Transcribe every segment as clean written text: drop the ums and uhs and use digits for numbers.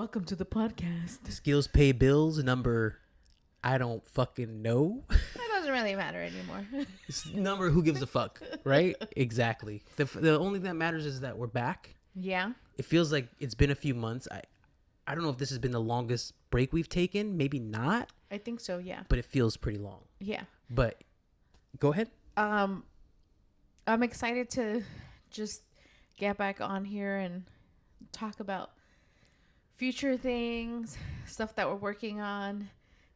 Welcome to the podcast. Skills pay bills number, I don't fucking know. That doesn't really matter anymore. It's number, who gives a fuck, right? Exactly. The only thing that matters is that we're back. Yeah. It feels like it's been a few months. I don't know if this has been the longest break we've taken. Maybe not. I think so, yeah. But it feels pretty long. Yeah. But go ahead. I'm excited to just get back on here and talk about future things, stuff that we're working on,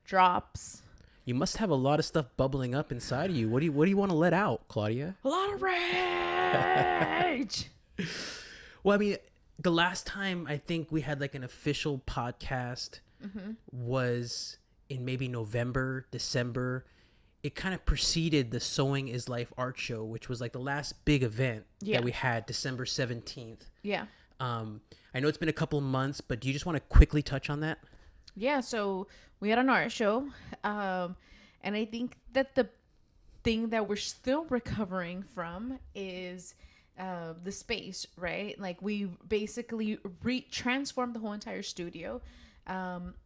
drops. You must have a lot of stuff bubbling up inside of you. What do you want to let out, Claudia? A lot of rage. Well, I mean, the last time I think we had like an official podcast was in maybe November, December. It kind of preceded the Sewing is Life art show, which was like the last big event that we had, December 17th. Yeah. I know it's been a couple of months, but do you just want to quickly touch on that? Yeah, so we had an art show. And I think that the thing that we're still recovering from is the space, right? Like we basically transformed the whole entire studio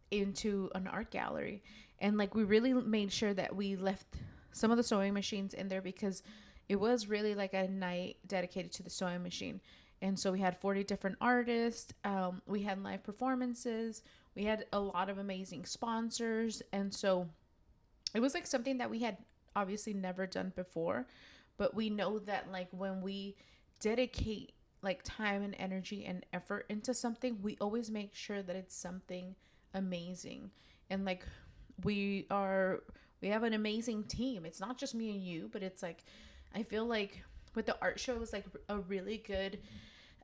into an art gallery. And like we really made sure that we left some of the sewing machines in there because it was really like a night dedicated to the sewing machine. And so we had 40 different artists. We had live performances. We had a lot of amazing sponsors. And so it was like something that we had obviously never done before. But we know that like when we dedicate like time and energy and effort into something, we always make sure that it's something amazing. And like we have an amazing team. It's not just me and you, but it's like, I feel like with the art show, it was like a really good,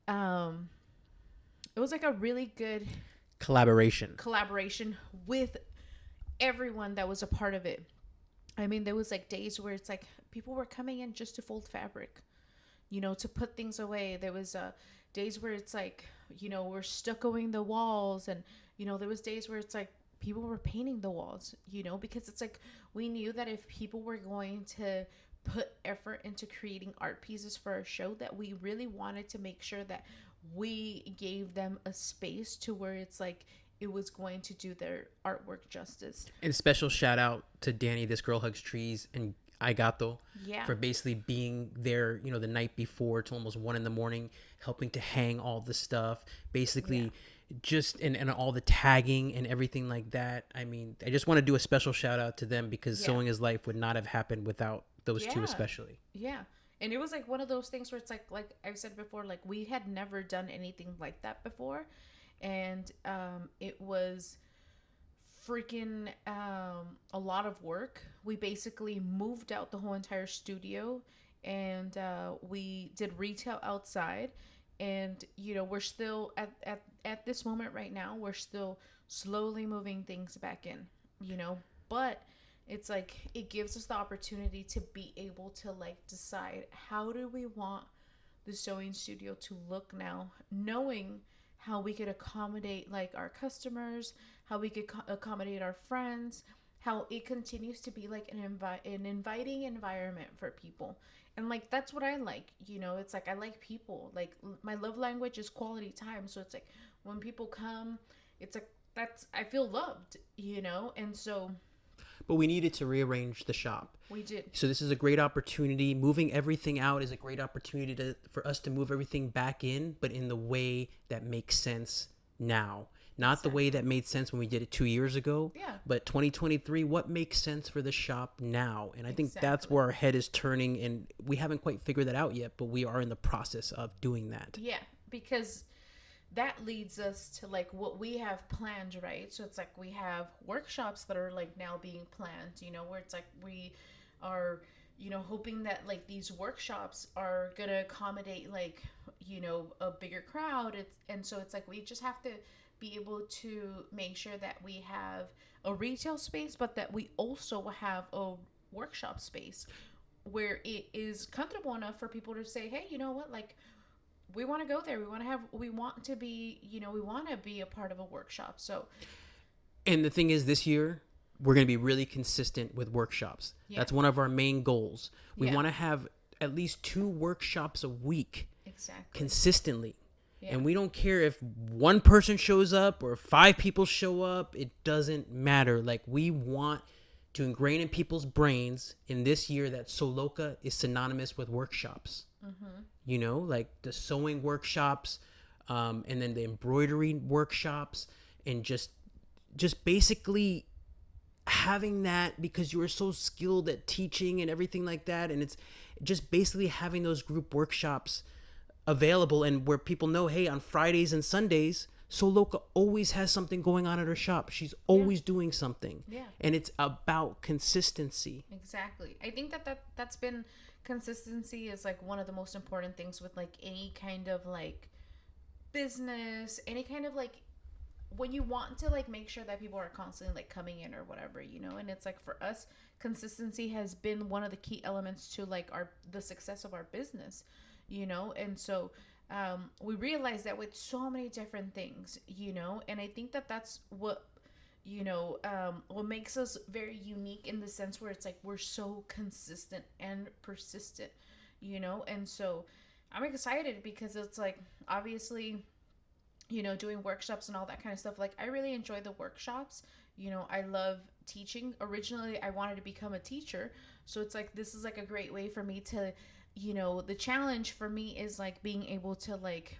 it was like a really good collaboration with everyone that was a part of it. I mean, there was like days where it's like people were coming in just to fold fabric, you know, to put things away. There was days where it's like, you know, we're stuccoing the walls, and, you know, there was days where it's like people were painting the walls, you know, because it's like we knew that if people were going to put effort into creating art pieces for our show, that we really wanted to make sure that we gave them a space to where it's like it was going to do their artwork justice. And special shout out to Danny, This Girl Hugs Trees, and Aigato for basically being there, you know, the night before to almost 1 a.m, helping to hang all the stuff, basically just and all the tagging and everything like that. I mean, I just want to do a special shout out to them because Sewing is Life would not have happened without those two especially. Yeah. And it was like one of those things where it's like I've said before, like we had never done anything like that before. And it was freaking a lot of work. We basically moved out the whole entire studio, and we did retail outside. And, you know, we're still at this moment right now, we're still slowly moving things back in, you know, but it's like it gives us the opportunity to be able to like decide how do we want the sewing studio to look now, knowing how we could accommodate like our customers, how we could accommodate our friends, how it continues to be like an inviting environment for people. And like that's what I like, you know. It's like I like people. Like my love language is quality time. So it's like when people come, it's like I feel loved, you know. And so but we needed to rearrange the shop. We did. So this is a great opportunity. Moving everything out is a great opportunity for us to move everything back in, but in the way that makes sense now. Not the way that made sense when we did it 2 years ago. Yeah. But 2023, what makes sense for the shop now? And I think that's where our head is turning, and we haven't quite figured that out yet, but we are in the process of doing that. Yeah, because that leads us to like what we have planned, right? So it's like we have workshops that are like now being planned, you know, where it's like we are, you know, hoping that like these workshops are gonna accommodate like, you know, a bigger crowd. And so it's like we just have to be able to make sure that we have a retail space, but that we also have a workshop space where it is comfortable enough for people to say, hey, you know what, like we want to go there. We want to be, you know, we want to be a part of a workshop. So, and the thing is, this year we're going to be really consistent with workshops. That's one of our main goals. We want to have at least 2 workshops a week consistently. Yeah. And we don't care if one person shows up or 5 people show up. It doesn't matter. Like, we want to ingrain in people's brains in this year that Sew Loka is synonymous with workshops. Mm-hmm. You know, like the sewing workshops, and then the embroidery workshops, and just basically having that, because you are so skilled at teaching and everything like that. And it's just basically having those group workshops available, and where people know, hey, on Fridays and Sundays, Sew Loka always has something going on at her shop. She's always doing something. Yeah. And it's about consistency. Exactly. I think that's been, consistency is like one of the most important things with like any kind of like business, any kind of like, when you want to like make sure that people are constantly like coming in or whatever, you know. And it's like, for us, consistency has been one of the key elements to like the success of our business, you know. And so we realize that with so many different things, you know. And I think that's what, you know, what makes us very unique, in the sense where it's like we're so consistent and persistent, you know. And so I'm excited, because it's like, obviously, you know, doing workshops and all that kind of stuff. Like, I really enjoy the workshops. You know, I love teaching. Originally, I wanted to become a teacher. So it's like, this is like a great way for me to, you know, the challenge for me is like being able to like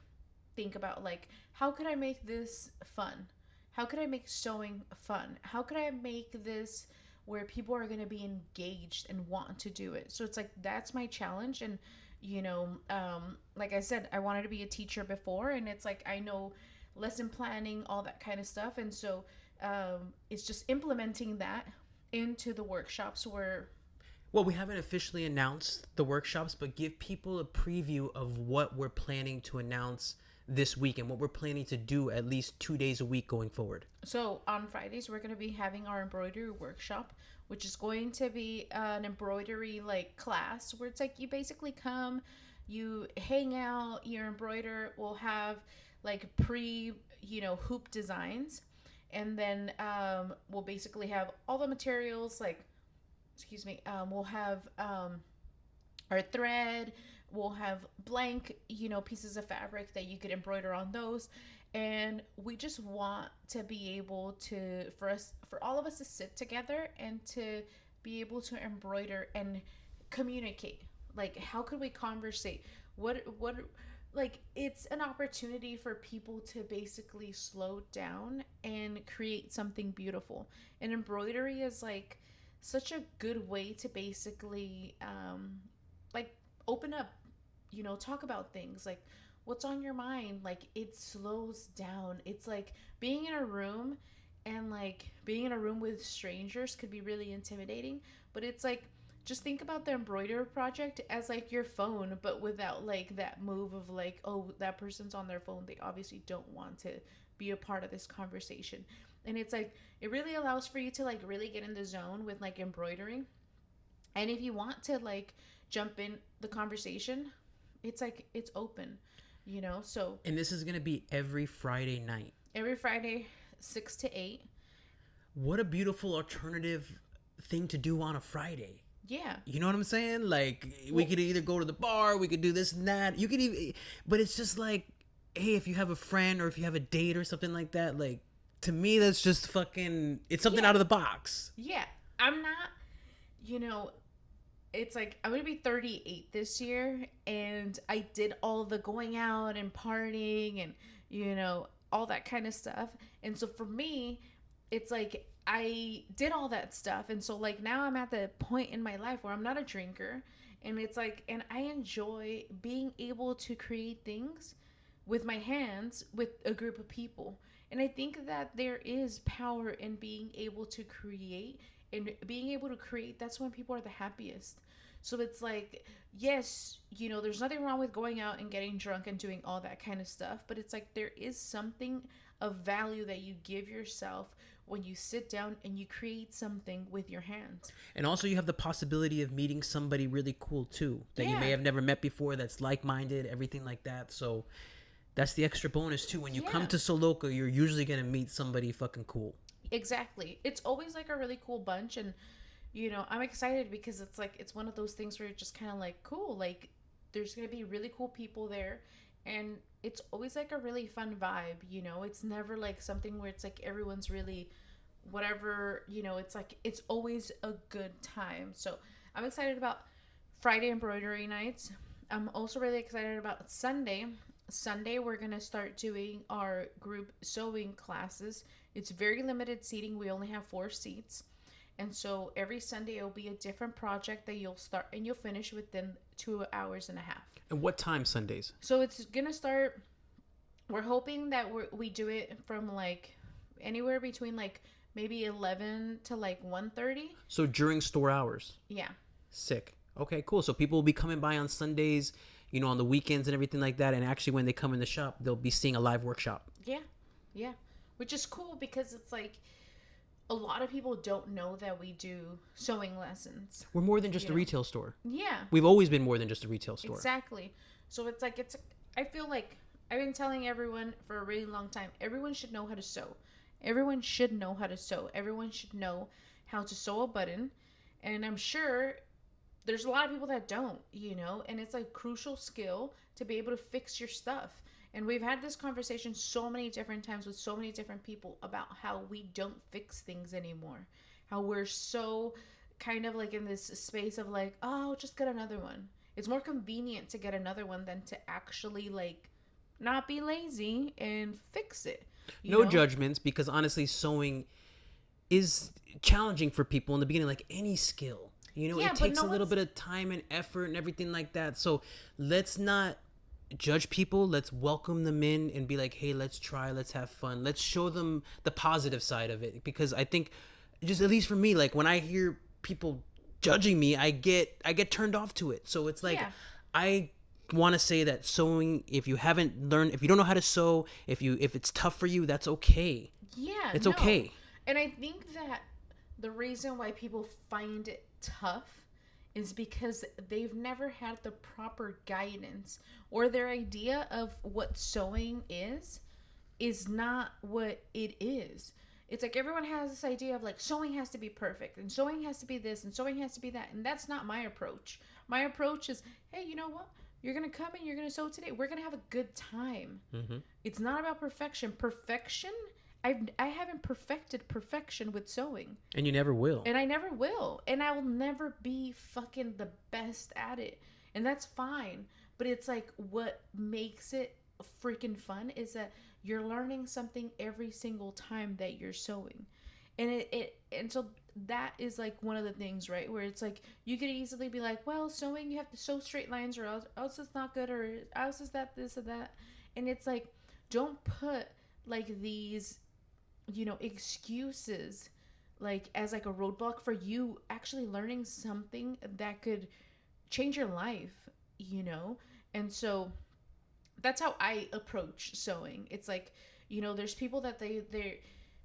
think about like, how could I make this fun? How could I make sewing fun? How could I make this where people are going to be engaged and want to do it? So it's like, that's my challenge. And you know, like I said, I wanted to be a teacher before, and it's like, I know lesson planning, all that kind of stuff. And so it's just implementing that into the workshops where... Well, we haven't officially announced the workshops, but give people a preview of what we're planning to announce this week, and what we're planning to do at least 2 days a week going forward. So on Fridays, we're going to be having our embroidery workshop, which is going to be an embroidery like class, where it's like, you basically come, you hang out, you embroider. We'll have like you know, hoop designs, and then we'll basically have all the materials, like, excuse me, we'll have our thread, we'll have blank, you know, pieces of fabric that you could embroider on those. And we just want to be able to, for all of us to sit together and to be able to embroider and communicate. Like, how could we conversate? What, like, it's an opportunity for people to basically slow down and create something beautiful. And embroidery is like such a good way to basically, like, open up, you know, talk about things like what's on your mind. Like, it slows down. It's like being in a room, and like being in a room with strangers could be really intimidating, but it's like, just think about the embroidery project as like your phone, but without like that move of like, oh, that person's on their phone, they obviously don't want to be a part of this conversation. And it's like, it really allows for you to like really get in the zone with like embroidering. And if you want to like jump in the conversation, it's like, it's open, you know. So, and this is gonna be every Friday night, every Friday, 6 to 8. What a beautiful alternative thing to do on a Friday. Yeah. You know what I'm saying? Like, we could either go to the bar, we could do this and that. You could even, but it's just like, hey, if you have a friend or if you have a date or something like that, like, to me, that's just fucking, it's something out of the box. Yeah. I'm not, you know, it's like, I'm going to be 38 this year, and I did all the going out and partying and, you know, all that kind of stuff. And so for me, it's like, I did all that stuff. And so like, now I'm at the point in my life where I'm not a drinker, and it's like, and I enjoy being able to create things with my hands with a group of people. And I think that there is power in being able to create, and being able to create, that's when people are the happiest. So it's like, yes, you know, there's nothing wrong with going out and getting drunk and doing all that kind of stuff, but it's like, there is something of value that you give yourself when you sit down and you create something with your hands. And also, you have the possibility of meeting somebody really cool too, that you may have never met before, that's like-minded, everything like that. So that's the extra bonus too. When you come to Sew Loka, you're usually going to meet somebody fucking cool. Exactly. It's always like a really cool bunch. And, you know, I'm excited because it's like, it's one of those things where you're just kind of like, cool, like, there's going to be really cool people there. And it's always like a really fun vibe, you know? It's never like something where it's like everyone's really whatever, you know, it's like it's always a good time. So I'm excited about Friday embroidery nights. I'm also really excited about Sunday. Sunday, we're going to start doing our group sewing classes. It's very limited seating. We only have 4 seats. And so every Sunday, it'll be a different project that you'll start and you'll finish within 2.5 hours. And what time Sundays? So it's going to start, we're hoping that we do it from like anywhere between like maybe 11 to like 1:30. So during store hours? Yeah. Sick. Okay, cool. So people will be coming by on Sundays, you know, on the weekends and everything like that. And actually when they come in the shop, they'll be seeing a live workshop. Yeah. Yeah. Which is cool because it's like a lot of people don't know that we do sewing lessons. We're more than just a retail store. Yeah. We've always been more than just a retail store. Exactly. So it's like, I feel like I've been telling everyone for a really long time, everyone should know how to sew. Everyone should know how to sew. Everyone should know how to sew a button. And I'm sure there's a lot of people that don't, you know, and it's a crucial skill to be able to fix your stuff. And we've had this conversation so many different times with so many different people about how we don't fix things anymore. How we're so kind of like in this space of like, oh, just get another one. It's more convenient to get another one than to actually like not be lazy and fix it. No judgments, because honestly, sewing is challenging for people in the beginning, like any skill. You know, it takes a little bit of time and effort and everything like that. So let's not judge people. Let's welcome them in and be like, hey, let's try, let's have fun. Let's show them the positive side of it. Because I think, just at least for me, like when I hear people judging me, I get turned off to it. So it's like, I want to say that sewing, if you haven't learned, if you don't know how to sew, if it's tough for you, that's okay. Yeah, it's okay. And I think that the reason why people find it tough is because they've never had the proper guidance, or their idea of what sewing is not what it is. It's like everyone has this idea of like sewing has to be perfect and sewing has to be this and sewing has to be that, and that's not my approach. My approach is, hey, you know what? You're going to come and you're going to sew today. We're going to have a good time. Mm-hmm. It's not about perfection. Perfection, I haven't perfected perfection with sewing. And you never will. And I never will. And I will never be fucking the best at it. And that's fine. But it's like what makes it freaking fun is that you're learning something every single time that you're sewing. And and so that is like one of the things, right? Where it's like you could easily be like, well, sewing, you have to sew straight lines or else it's not good, or else is that this or that. And it's like, don't put like these, you know, excuses like as like a roadblock for you actually learning something that could change your life, you know? And so that's how I approach sewing. It's like, you know, there's people that they're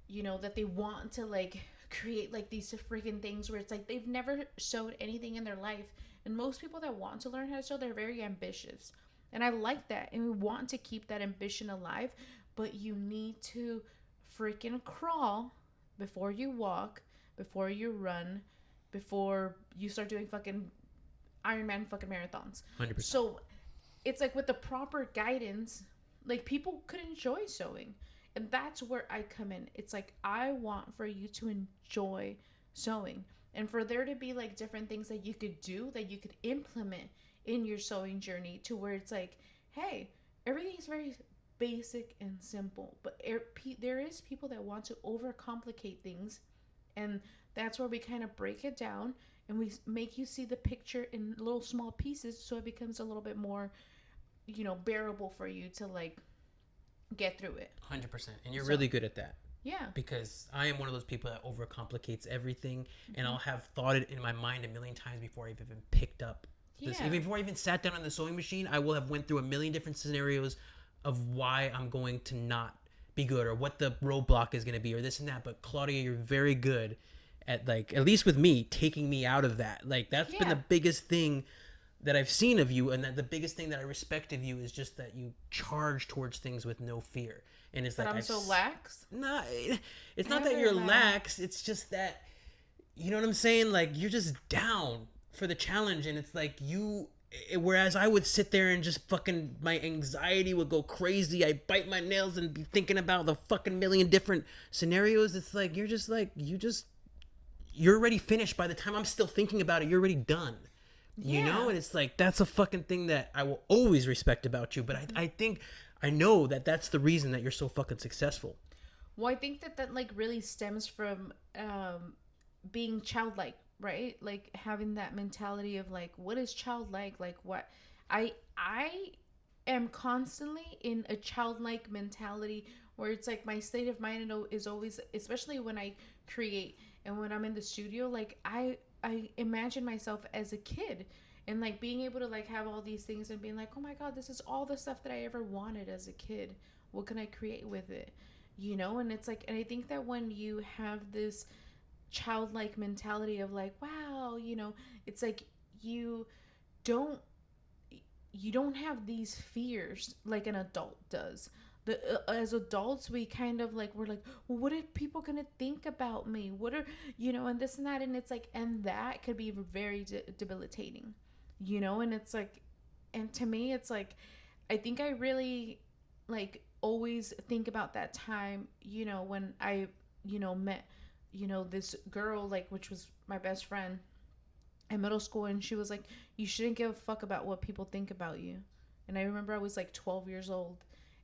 you know, that they want to like create like these freaking things where it's like they've never sewed anything in their life. And most people that want to learn how to sew, they're very ambitious. And I like that. And we want to keep that ambition alive. But you need to freaking crawl before you walk, before you run, before you start doing fucking Ironman fucking marathons. 100%. So it's like with the proper guidance, like people could enjoy sewing. And that's where I come in. It's like, I want for you to enjoy sewing. And for there to be like different things that you could do, that you could implement in your sewing journey, to where it's like, hey, everything's very basic and simple. But there is people that want to overcomplicate things. And that's where we kind of break it down. And we make you see the picture in little small pieces. So it becomes a little bit more, you know, bearable for you to like get through it. 100%. And you're really good at that. Yeah. Because I am one of those people that overcomplicates everything. Mm-hmm. And I'll have thought it in my mind a million times before I've even picked up this. Even before I even sat down on the sewing machine, I will have went through a million different scenarios of why I'm going to not be good, or what the roadblock is going to be, or this and that. But Claudia, you're very good at, like, at least with me, taking me out of that. Like, that's been the biggest thing that I've seen of you, and that the biggest thing that I respect of you is just that you charge towards things with no fear. And it's but like I'm so lax. No, it's not that you're lax. It's just that, you know what I'm saying? Like, you're just down for the challenge, and it's like Whereas I would sit there and just fucking, my anxiety would go crazy. I bite my nails and be thinking about the fucking million different scenarios. It's like, you're just like, you're already finished. By the time I'm still thinking about it, you're already done. You know? And it's like, that's a fucking thing that I will always respect about you. But I think, I know that that's the reason that you're so fucking successful. Well, I think that like really stems from being childlike, right? Like having that mentality of like, what is childlike? Like what I am constantly in a childlike mentality where it's like my state of mind is always, especially when I create and when I'm in the studio, like I imagine myself as a kid and like being able to like have all these things and being like, oh my god, this is all the stuff that I ever wanted as a kid. What can I create with it? You know, and it's like, and I think that when you have this childlike mentality of like, wow, you know, it's like don't you don't have these fears like an adult does. As adults, we kind of like, we're like, well, what are people gonna think about me? What are, you know, and this and that, and it's like, and that could be very debilitating, you know. And it's like, and to me it's like, I think I really like always think about that time, you know, when I, you know, met, you know, this girl, like, which was my best friend in middle school, and she was like, you shouldn't give a fuck about what people think about you. And I remember I was like 12 years old,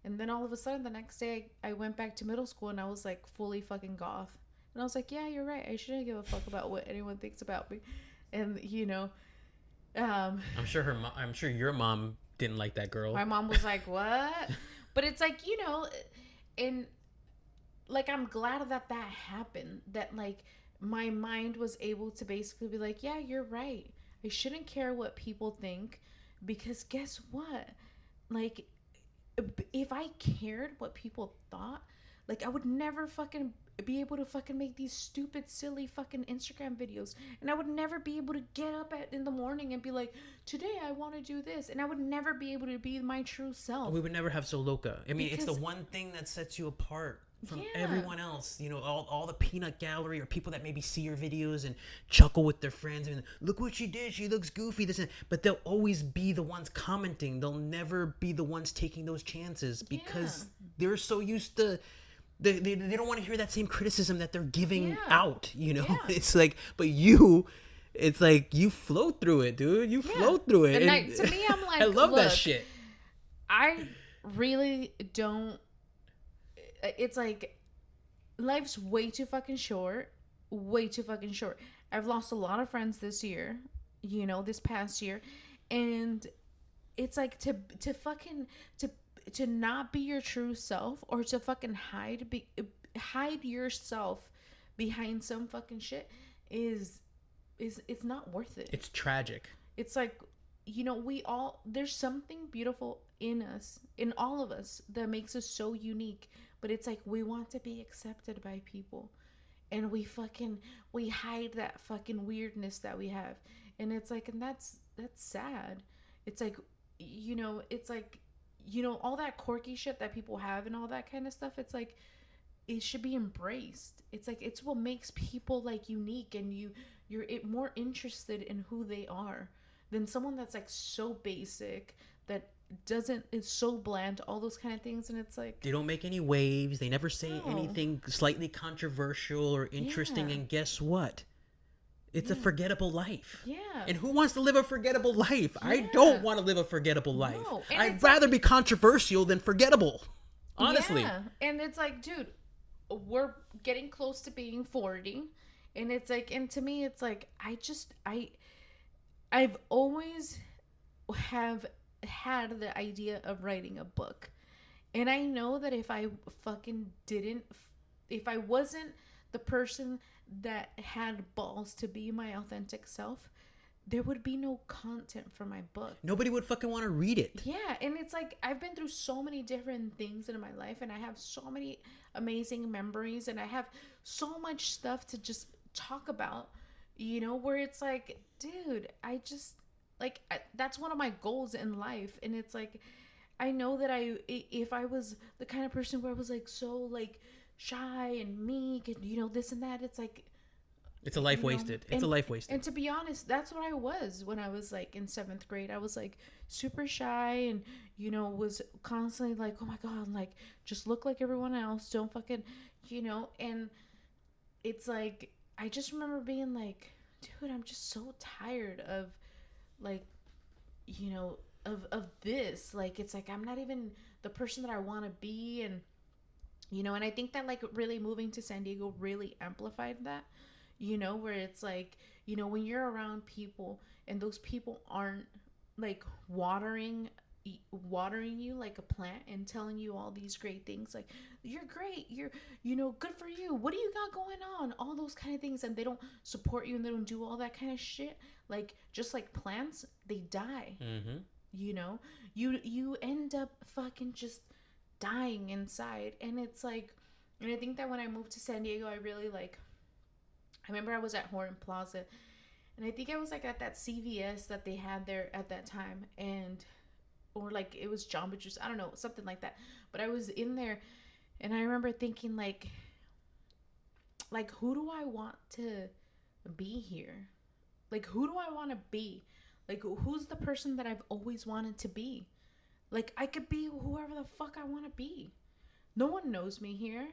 and then all of a sudden the next day I went back to middle school and I was like fully fucking goth, and I was like, yeah, you're right, I shouldn't give a fuck about what anyone thinks about me. And you know, I'm sure I'm sure your mom didn't like that girl. my mom was like, what? But it's like, you know, and like, I'm glad that happened, that like my mind was able to basically be like, yeah, you're right, I shouldn't care what people think, because guess what, like, if I cared what people thought, like, I would never fucking be able to fucking make these stupid, silly fucking Instagram videos, and I would never be able to get up in the morning and be like, today I want to do this, and I would never be able to be my true self. We would never have Sew Loka. I mean, because it's the one thing that sets you apart from everyone else. You know, all the peanut gallery or people that maybe see your videos and chuckle with their friends and look what she did, she looks goofy, this and, but they'll always be the ones commenting. They'll never be the ones taking those chances because they're so used to, they don't want to hear that same criticism that they're giving out, you know. It's like, but you, it's like you float through it, dude. You float through it. And to me, I'm like, I love that shit. I really don't. It's like, life's way too fucking short. Way too fucking short. I've lost a lot of friends this year, you know, this past year. And it's like to not be your true self, or to fucking hide yourself behind some fucking shit is it's not worth it. It's tragic. It's like, you know, there's something beautiful in us, in all of us, that makes us so unique, but it's like we want to be accepted by people, and we hide that fucking weirdness that we have. And it's like, and that's sad. It's like, you know, it's like, you know, all that quirky shit that people have and all that kind of stuff, it's like, it should be embraced. It's like, it's what makes people like unique, and you're more interested in who they are than someone that's like so basic, that is so bland, all those kind of things. And it's like, they don't make any waves, they never say anything slightly controversial or interesting. And guess what? It's a forgettable life. Yeah. And who wants to live a forgettable life? Yeah. I don't want to live a forgettable life. No. I'd rather be controversial than forgettable. Honestly. Yeah. And it's like, dude, we're getting close to being 40. And it's like, and to me, it's like, I've always have had the idea of writing a book. And I know that if I wasn't the person that had balls to be my authentic self, there would be no content for my book. Nobody would fucking want to read it. Yeah, and it's like, I've been through so many different things in my life, and I have so many amazing memories, and I have so much stuff to just talk about, you know, where it's like, dude, that's one of my goals in life. And it's like, I know that if I was the kind of person where I was like so like shy and meek and, you know, this and that, it's like, It's a life wasted. It's a life wasted. And to be honest, that's what I was when I was like in 7th grade. I was like super shy and, was constantly like, oh my God, like just look like everyone else. Don't fucking, and it's like, I just remember being like, dude, I'm just so tired of like, of this. Like, it's like, I'm not even the person that I want to be. And, and I think that like really moving to San Diego really amplified that. Where it's like, when you're around people and those people aren't like watering you like a plant and telling you all these great things, like you're great, you're good for you, what do you got going on, all those kind of things, and they don't support you and they don't do all that kind of shit, like just like plants, they die. Mm-hmm. You end up fucking just dying inside. And it's like, and I think that when I moved to San Diego, I really like, I remember I was at Horton Plaza, and I think I was like at that CVS that they had there at that time, and or like it was Jamba Juice, I don't know, something like that. But I was in there, and I remember thinking like who do I want to be here? Like who do I want to be? Like who's the person that I've always wanted to be? Like I could be whoever the fuck I want to be. No one knows me here.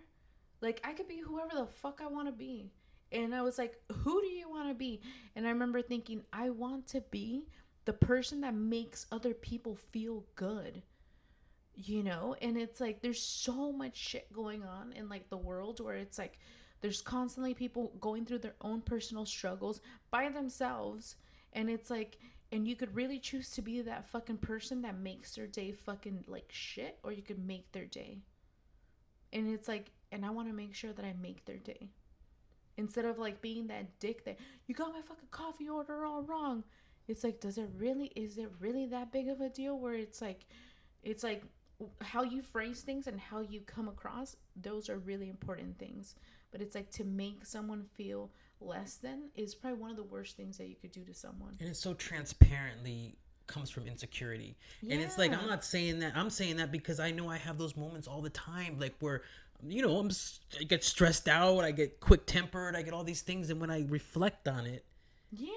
Like I could be whoever the fuck I want to be. And I was like, who do you want to be? And I remember thinking, I want to be the person that makes other people feel good. And it's like, there's so much shit going on in like the world where it's like, there's constantly people going through their own personal struggles by themselves. And it's like, and you could really choose to be that fucking person that makes their day fucking like shit, or you could make their day. And it's like, and I want to make sure that I make their day. Instead of like being that dick that you got my fucking coffee order all wrong. It's like, is it really that big of a deal? Where it's like how you phrase things and how you come across, those are really important things. But it's like to make someone feel less than is probably one of the worst things that you could do to someone. And it's so transparently comes from insecurity. Yeah. And it's like, I'm not saying that. I'm saying that because I know I have those moments all the time, like where I get stressed out, I get quick tempered, I get all these things, and when I reflect on it,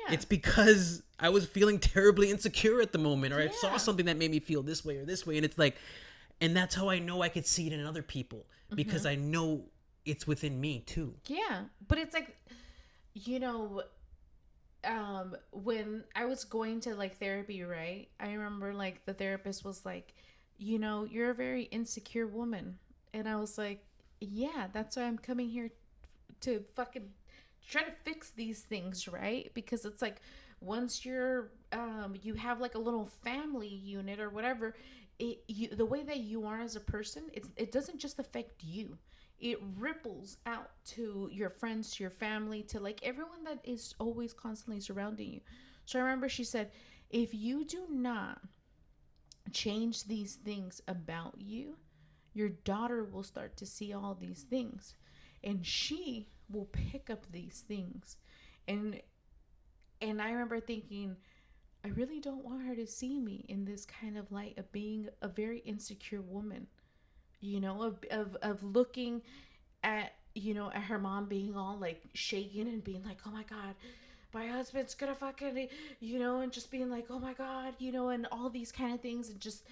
it's because I was feeling terribly insecure at the moment, or I saw something that made me feel this way or this way, and it's like, and that's how I know I could see it in other people, because I know it's within me too. Yeah, but it's like, when I was going to like therapy, right? I remember like the therapist was like, you're a very insecure woman, and I was like, yeah, that's why I'm coming here to fucking try to fix these things, right? Because it's like once you're you have like a little family unit or whatever, the way that you are as a person, it doesn't just affect you. It ripples out to your friends, to your family, to like everyone that is always constantly surrounding you. So I remember she said, if you do not change these things about you, your daughter will start to see all these things, and she will pick up these things. And I remember thinking, I really don't want her to see me in this kind of light of being a very insecure woman, of looking at, at her mom being all like shaken and being like, oh my God, my husband's gonna fucking, and just being like, oh my God, and all these kind of things, and just,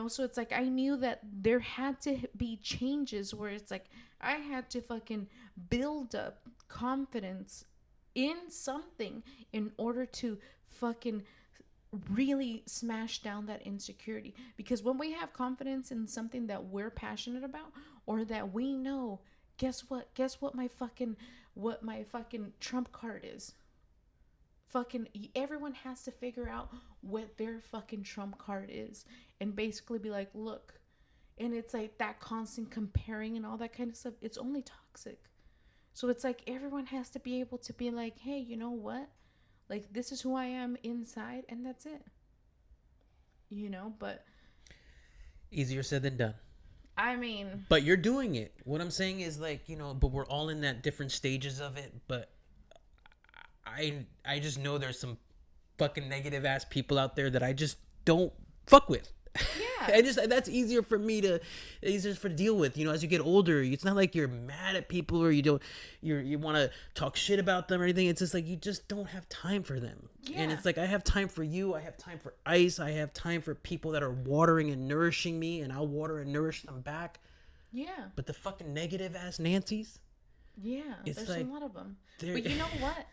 so it's like, I knew that there had to be changes where it's like, I had to fucking build up confidence in something in order to fucking really smash down that insecurity. Because when we have confidence in something that we're passionate about, or that we know, guess what my fucking trump card is. Fucking everyone has to figure out what their fucking trump card is, and basically be like, look. And it's like that constant comparing and all that kind of stuff, it's only toxic. So it's like everyone has to be able to be like, hey, you know what, like this is who I am inside, and that's it. But easier said than done. I mean, but you're doing it. What I'm saying is like, but we're all in that different stages of it. But I just know there's some fucking negative ass people out there that I just don't fuck with. I just, that's easier for me to deal with, as you get older. It's not like you're mad at people or you want to talk shit about them or anything. It's just like you just don't have time for them. And it's like, I have time for you, I have time for ice, I have time for people that are watering and nourishing me, and I'll water and nourish them back. But the fucking negative ass Nancy's, there's like, a lot of them. But you know what?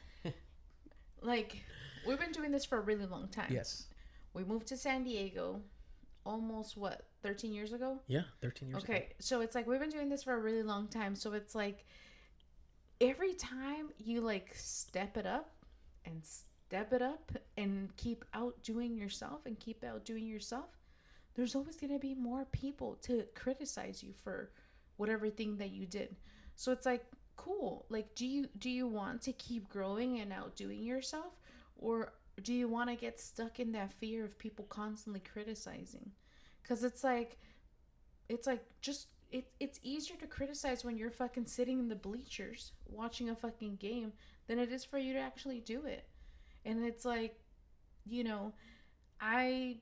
Like, we've been doing this for a really long time. Yes. We moved to San Diego almost, 13 years ago? Yeah, 13 years ago. Okay, so it's like we've been doing this for a really long time. So it's like every time you like step it up and keep outdoing yourself, there's always going to be more people to criticize you for whatever thing that you did. So it's like, cool. Like, do you want to keep growing and outdoing yourself, or do you want to get stuck in that fear of people constantly criticizing? Because it's easier to criticize when you're fucking sitting in the bleachers watching a fucking game than it is for you to actually do it. And it's like, I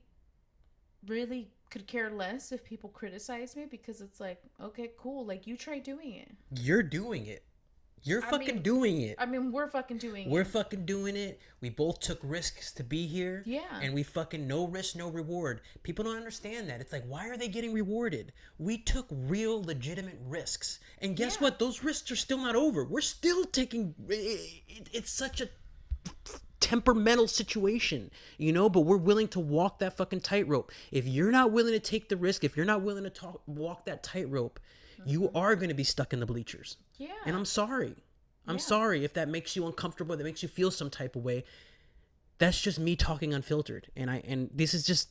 really could care less if people criticize me, because it's like, okay, cool. Like, you try doing it. You're doing it. You're fucking doing it. I mean, we're fucking doing it. We're fucking doing it. We both took risks to be here. Yeah. And we fucking no risk, no reward. People don't understand that. It's like, why are they getting rewarded? We took real, legitimate risks. And guess what? Those risks are still not over. We're still taking... It's such a temperamental situation, but we're willing to walk that fucking tightrope. If you're not willing to take the risk, if you're not willing to walk that tightrope, you are going to be stuck in the bleachers. Yeah. And I'm sorry. I'm sorry if that makes you uncomfortable, that makes you feel some type of way. That's just me talking unfiltered. And this is just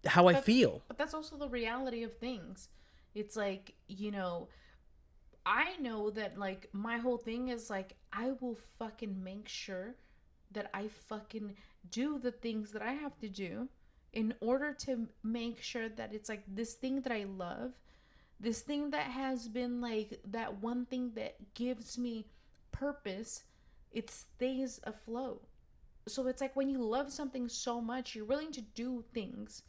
how I feel. But that's also the reality of things. It's like, I know that, like, my whole thing is like, I will fucking make sure that I fucking do the things that I have to do in order to make sure that it's like this thing that I love, this thing that has been like that one thing that gives me purpose, it stays afloat. So it's like when you love something so much, you're willing to do things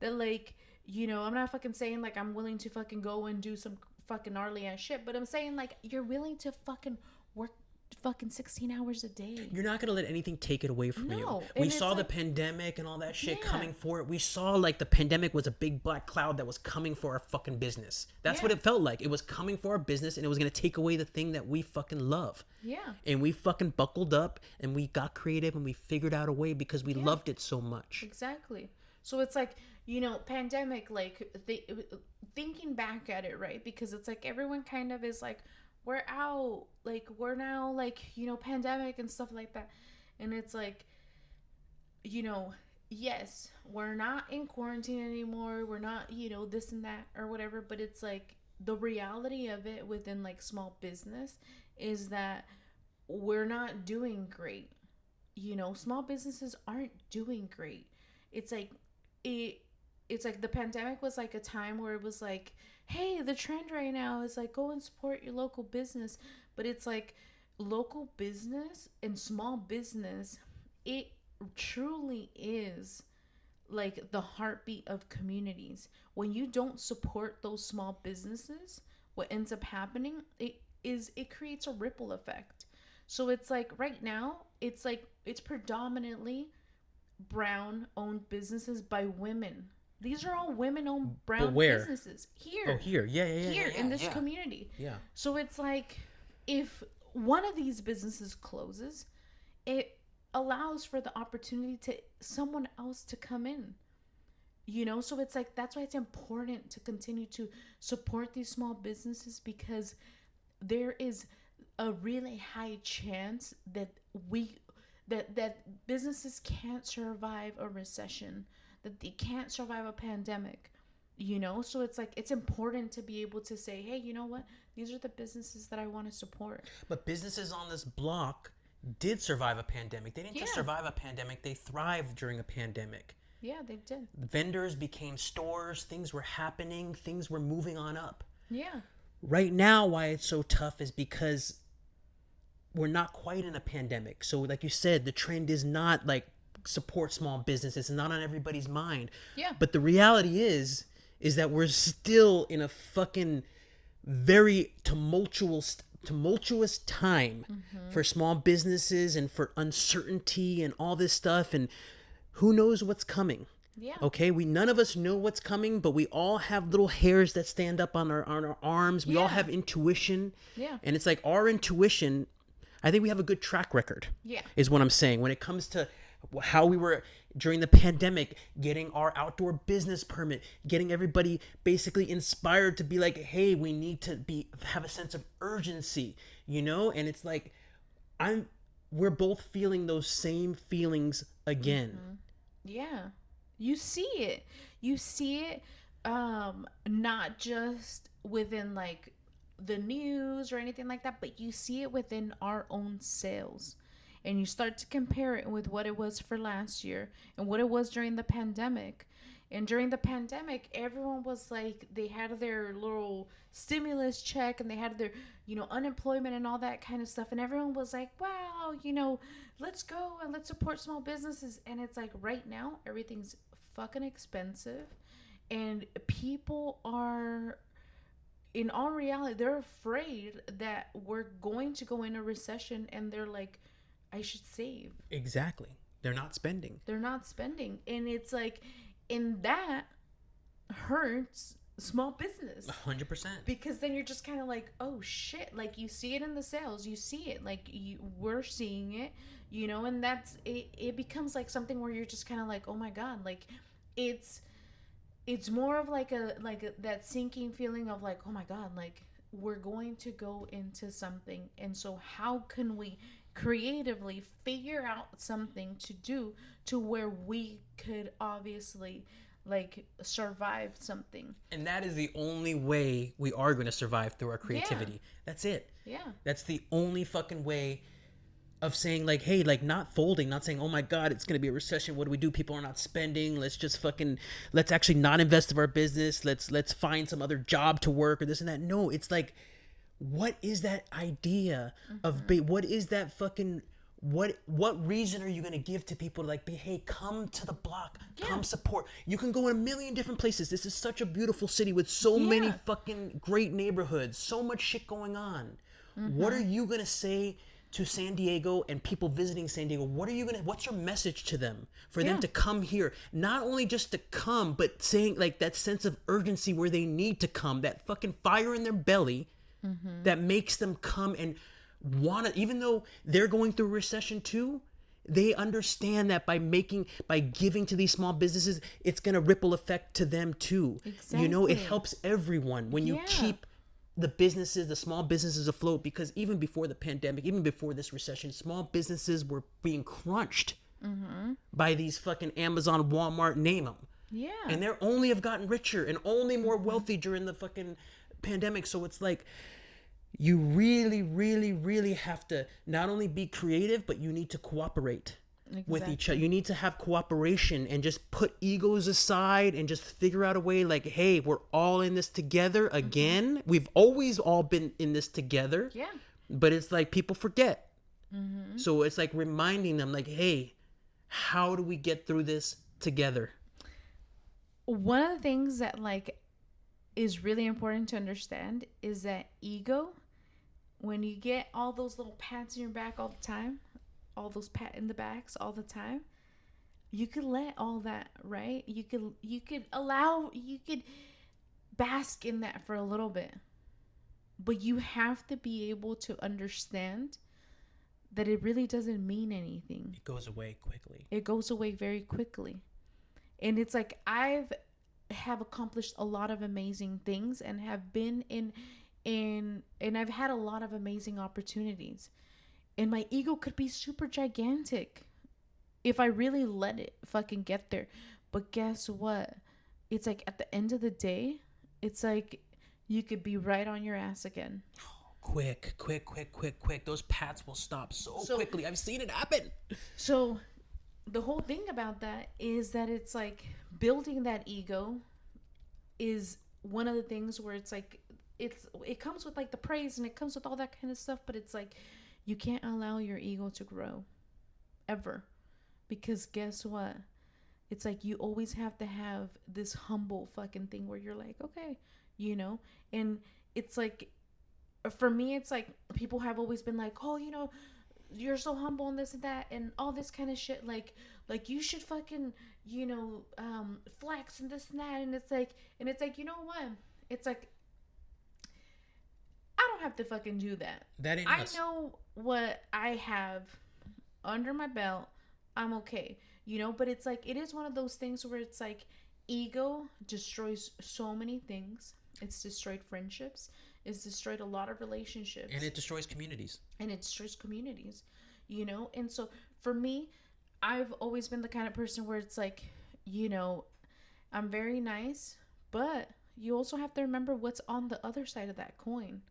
that, like, I'm not fucking saying like I'm willing to fucking go and do some fucking gnarly ass shit, but I'm saying like you're willing to fucking work fucking 16 hours a day. You're not gonna let anything take it away from you. We saw the pandemic and all that shit coming for it. We saw like the pandemic was a big black cloud that was coming for our fucking business. That's what it felt like. It was coming for our business, and it was gonna take away the thing that we fucking love. And we fucking buckled up, and we got creative, and we figured out a way because we loved it so much. Exactly. So it's like, pandemic, like thinking back at it, right? Because it's like everyone kind of is like, we're out, like, we're now, like, pandemic and stuff like that. And it's like, yes, we're not in quarantine anymore. We're not, this and that or whatever. But it's like the reality of it within, like, small business is that we're not doing great. Small businesses aren't doing great. It's like, it's like the pandemic was like a time where it was like, hey, the trend right now is like, go and support your local business. But it's like local business and small business, it truly is like the heartbeat of communities. When you don't support those small businesses, what ends up happening, it creates a ripple effect. So it's like right now, it's like it's predominantly brown owned businesses by women. These are all women-owned brown businesses here. Oh, here, here in this community. Yeah. So it's like, if one of these businesses closes, it allows for the opportunity to someone else to come in. So it's like that's why it's important to continue to support these small businesses, because there is a really high chance that that businesses can't survive a recession, that they can't survive a pandemic, so it's like it's important to be able to say, hey, you know what, these are the businesses that I want to support. But businesses on this block did survive a pandemic. They didn't just survive a pandemic, they thrived during a pandemic. Yeah, they did. Vendors became stores, things were happening, things were moving on up. Yeah. Right now, why it's so tough is because we're not quite in a pandemic. So like you said, the trend is not like support small businesses. It's not on everybody's mind. Yeah. But the reality is is that we're still in a fucking very tumultuous time for small businesses and for uncertainty and all this stuff, and who knows what's coming. Yeah. Okay, we none of us know what's coming, but we all have little hairs that stand up on our arms. We all have intuition. Yeah. And it's like our intuition, I think we have a good track record. Yeah. Is what I'm saying when it comes to how we were during the pandemic, getting our outdoor business permit, getting everybody basically inspired to be like, hey, we need to have a sense of urgency, you know? And it's like we're both feeling those same feelings again. Yeah. You see it not just within like the news or anything like that, but you see it within our own sales. And you start to compare it with what it was for last year and what it was during the pandemic. And during the pandemic, everyone was like, they had their little stimulus check and they had their, unemployment and all that kind of stuff. And everyone was like, wow, let's go and let's support small businesses. And it's like right now, everything's fucking expensive. And people are, in all reality, they're afraid that we're going to go in a recession, and they're like, I should save. Exactly. They're not spending. And it's like, and that hurts small business 100%, because then you're just kind of like, oh shit, like you see it in the sales, you see it, like we're seeing it, and that's it becomes like something where you're just kind of like, oh my god, like it's more of like that sinking feeling of like, oh my god, like we're going to go into something, and so how can we creatively figure out something to do to where we could obviously like survive something. And that is the only way we are going to survive, through our creativity. Yeah. That's it. Yeah. That's the only fucking way of saying like, hey, like not folding, not saying, oh my god, it's going to be a recession, what do we do, people are not spending, let's actually not invest in our business, let's find some other job to work or this and that. No, it's like, what is that idea of what is that fucking what reason are you going to give to people to like be, hey, come to the block, come support. You can go in a million different places. This is such a beautiful city with so many fucking great neighborhoods, so much shit going on. What are you going to say to San Diego and people visiting San Diego? What's your message to them for them to come here? Not only just to come, but saying like that sense of urgency where they need to come, that fucking fire in their belly that makes them come and want to, even though they're going through a recession too, they understand that by giving to these small businesses, it's going to ripple effect to them too. Exactly. It helps everyone when you keep the small businesses afloat, because even before the pandemic, even before this recession, small businesses were being crunched by these fucking Amazon, Walmart, name them. Yeah. And they're only have gotten richer and only more wealthy during the fucking pandemic. So it's like, you really, really, really have to not only be creative, but you need to cooperate with each other. You need to have cooperation and just put egos aside and just figure out a way like, hey, we're all in this together again. We've always all been in this together. Yeah. But it's like people forget. So it's like reminding them like, hey, how do we get through this together? One of the things that like is really important to understand is that ego, when you get all those little pats in your back all the time, all those pat in the backs all the time, you could let all that, right? You could bask in that for a little bit. But you have to be able to understand that it really doesn't mean anything. It goes away quickly. It goes away very quickly. And it's like have accomplished a lot of amazing things and have been and I've had a lot of amazing opportunities, and my ego could be super gigantic if I really let it fucking get there. But guess what? It's like at the end of the day, it's like you could be right on your ass again. Quick. Those pats will stop so quickly. I've seen it happen. So the whole thing about that is that it's like building that ego is one of the things where it's like it comes with like the praise and it comes with all that kind of stuff, but it's like you can't allow your ego to grow ever, because guess what? it's like you always have to have this humble fucking thing where you're like, okay, you know, and it's like, for me, it's like people have always been like, oh, you know, you're so humble and this and that and all this kind of shit, like you should fucking, you know, flex and this and that, and it's like, you know what, it's like, I don't have to fucking do that. That ain't I us. know what I have under my belt. I'm okay, you know. But it's like, it is one of those things where it's like, ego destroys so many things. It's destroyed friendships. It's destroyed a lot of relationships. And it destroys communities. You know. And so for me, I've always been the kind of person where it's like, you know, I'm very nice, but you also have to remember what's on the other side of that coin.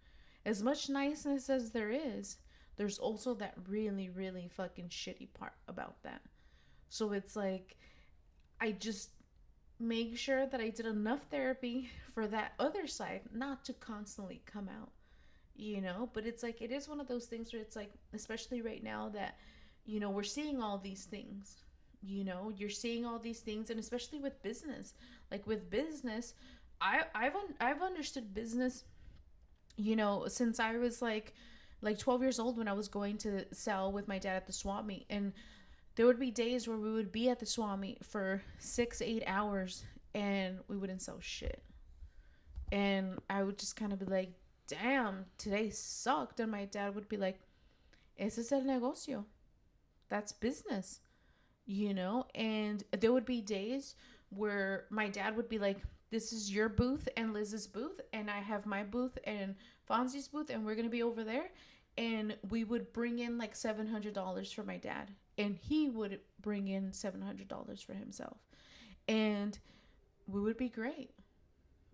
As much niceness as there is, there's also that really, really fucking shitty part about that. So it's like, I just make sure that I did enough therapy for that other side not to constantly come out, you know. But it's like, it is one of those things where it's like, especially right now that, you know, we're seeing all these things, you know, you're seeing all these things. And especially with business, like with business, I've understood business, you know, since I was like 12 years old, when I was going to sell with my dad at the swap meet. And there would be days where we would be at the swap meet for 6-8 hours and we wouldn't sell shit. And I would just kind of be like, damn, today sucked. And my dad would be like, ese es el negocio. That's business, you know? And there would be days where my dad would be like, this is your booth and Liz's booth, and I have my booth and Fonzie's booth, and we're going to be over there. And we would bring in like $700 for my dad, and he would bring in $700 for himself. And we would be great.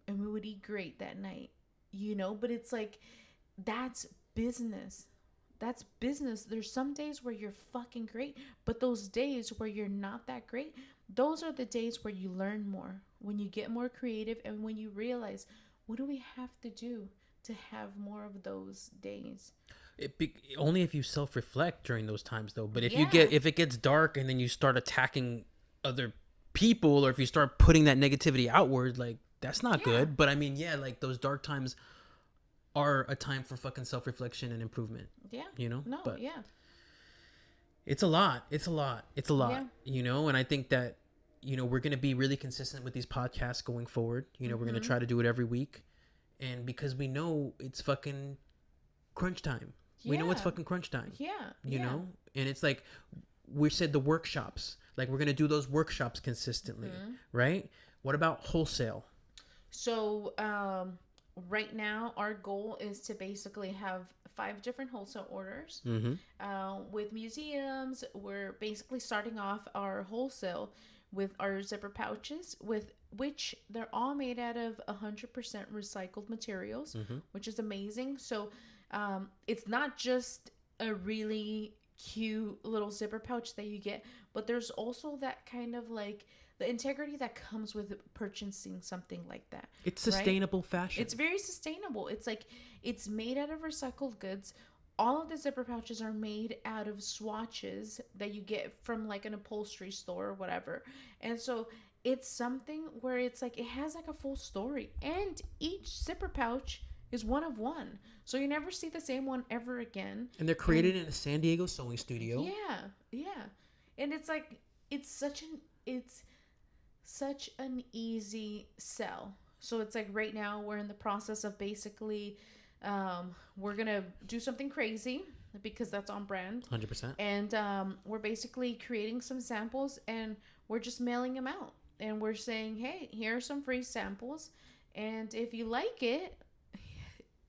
And we would eat great that night, you know? But it's like, that's business. That's business. There's some days where you're fucking great, but those days where you're not that great, those are the days where you learn more, when you get more creative, and when you realize, what do we have to do to have more of those days? Only if you self-reflect during those times, though. But if it gets dark and then you start attacking other people, or if you start putting that negativity outward, like, that's not good. But I mean, yeah, like, those dark times are a time for fucking self-reflection and improvement. Yeah. You know? No, but yeah. It's a lot. Yeah. You know? And I think that, you know, we're going to be really consistent with these podcasts going forward. You know, we're going to try to do it every week. And because we know it's fucking crunch time. We know it's fucking crunch time. Yeah. You know? And it's like, we said the workshops. Like, we're going to do those workshops consistently. Right? What about wholesale? So, right now, our goal is to basically have 5 different wholesale orders. With museums, we're basically starting off our wholesale with our zipper pouches, with which they're all made out of 100% recycled materials, which is amazing. So it's not just a really cute little zipper pouch that you get, but there's also that kind of like the integrity that comes with purchasing something like that. It's sustainable fashion. It's very sustainable. It's like, it's made out of recycled goods. All of the zipper pouches are made out of swatches that you get from like an upholstery store or whatever. And so it's something where it's like, it has like a full story, and each zipper pouch is one of one. So you never see the same one ever again. And they're created in a San Diego sewing studio. Yeah. And it's like, it's such an easy sell. So it's like, right now we're in the process of basically, we're gonna do something crazy because that's on brand. 100%. And we're basically creating some samples, and we're just mailing them out, and we're saying, hey, here are some free samples, and if you like it,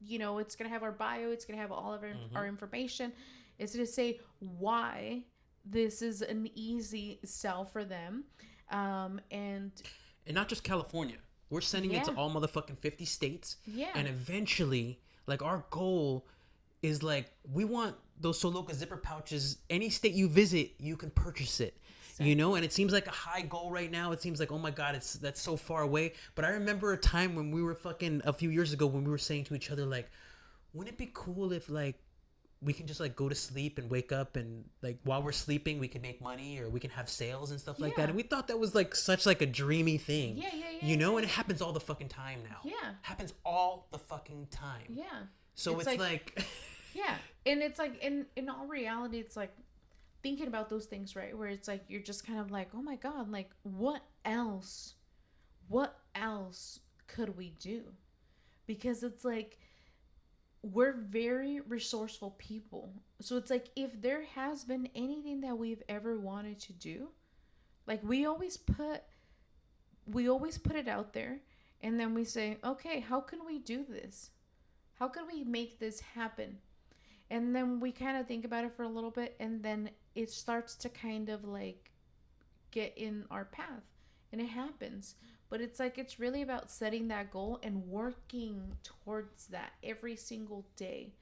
you know, it's gonna have our bio, it's gonna have all of our information. It's gonna say why this is an easy sell for them. And not just California. We're sending it to all motherfucking 50 states. Yeah. And eventually, like, our goal is like, we want those Sew Loka zipper pouches. Any state you visit, you can purchase it. Exactly. You know, and it seems like a high goal right now. It seems like, oh my God, that's so far away. But I remember a time when we were fucking, a few years ago, when we were saying to each other, like, wouldn't it be cool if, like, we can just like go to sleep and wake up, and like while we're sleeping we can make money, or we can have sales and stuff like that. And we thought that was like such like a dreamy thing. Yeah. You know, and it happens all the fucking time now. Yeah. Happens all the fucking time. Yeah. So it's like yeah. And it's like in all reality, it's like thinking about those things, right? Where it's like you're just kind of like, oh my God, like what else could we do? Because it's like we're very resourceful people. So it's like if there has been anything that we've ever wanted to do, like we always put it out there, and then we say, okay, how can we do this? How can we make this happen? And then we kind of think about it for a little bit, and then it starts to kind of like get in our path, and it happens. But it's like it's really about setting that goal and working towards that every single day.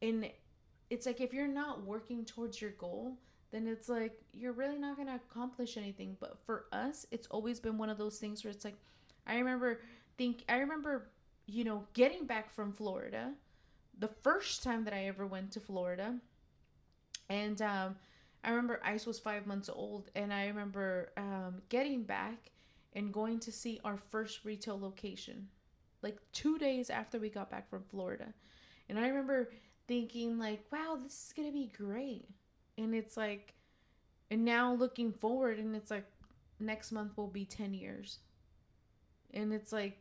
And it's like if you're not working towards your goal, then it's like you're really not going to accomplish anything. But for us, it's always been one of those things where it's like I remember, you know, getting back from Florida, the first time that I ever went to Florida. And I remember Ice was 5 months old, and I remember getting back and going to see our first retail location, like 2 days after we got back from Florida. And I remember thinking like, wow, this is going to be great. And it's like, and now looking forward, and it's like next month will be 10 years. And it's like,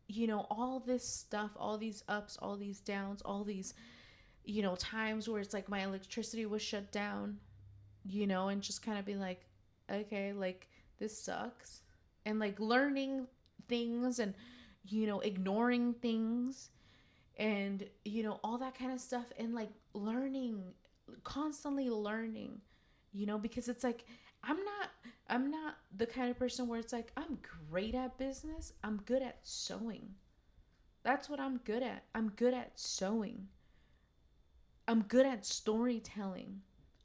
you know, all this stuff, all these ups, all these downs, all these, you know, times where it's like my electricity was shut down, you know, and just kind of be like, okay, like this sucks. And like learning things and, you know, ignoring things and, you know, all that kind of stuff. And like learning, constantly learning, you know, because it's like, I'm not the kind of person where it's like, I'm great at business. I'm good at sewing. That's what I'm good at. I'm good at sewing. I'm good at storytelling.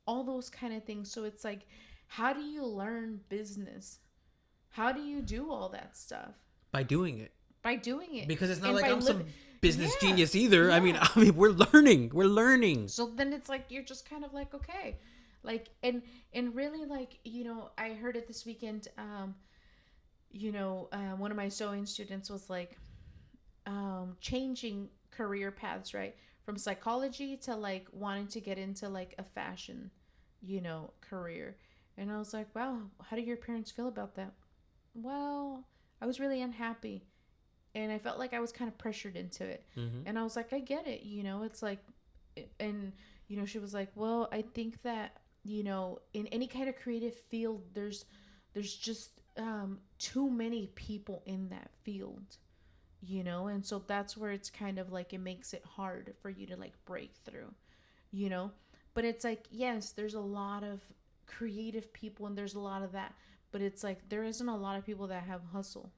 All those kind of things. So it's like, how do you learn business? How do you do all that stuff? By doing it. Because it's not like I'm some business genius either. Yeah. I mean, we're learning. So then it's like, you're just kind of like, okay. Like, and really like, you know, I heard it this weekend. You know, one of my sewing students was like, changing career paths, right? From psychology to like wanting to get into like a fashion, you know, career. And I was like, wow, how do your parents feel about that? Well, I was really unhappy, and I felt like I was kind of pressured into it. Mm-hmm. And I was like, I get it, you know, it's like, and, you know, she was like, well, I think that, you know, in any kind of creative field, there's just too many people in that field, you know, and so that's where it's kind of like, it makes it hard for you to like break through, you know. But it's like, yes, there's a lot of creative people and there's a lot of that, but it's like there isn't a lot of people that have hustle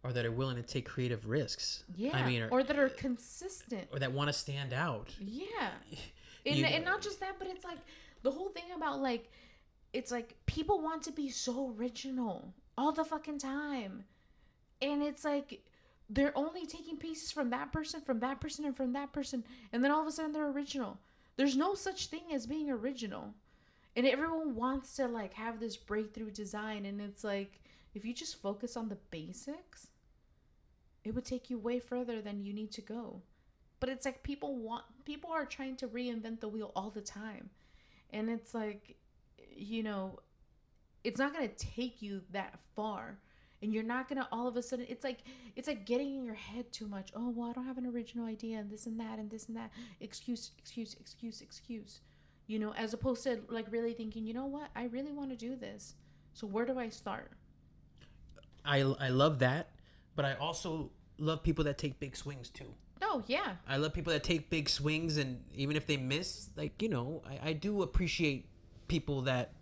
or that are willing to take creative risks. Yeah. I mean, or that are consistent, or that want to stand out. Yeah. And not just that, but it's like the whole thing about like, it's like people want to be so original all the fucking time, and it's like they're only taking pieces from that person, and from that person, and then all of a sudden they're original. There's no such thing as being original. And everyone wants to like have this breakthrough design, and it's like if you just focus on the basics, it would take you way further than you need to go. But it's like people are trying to reinvent the wheel all the time. And it's like, you know, it's not going to take you that far. And you're not going to all of a sudden, it's like getting in your head too much. Oh, well, I don't have an original idea, and this and that and this and that. Excuse. You know, as opposed to like really thinking, you know what? I really want to do this. So where do I start? I love that, but I also love people that take big swings too. Oh, yeah. I love people that take big swings, and even if they miss, like, you know, I do appreciate people that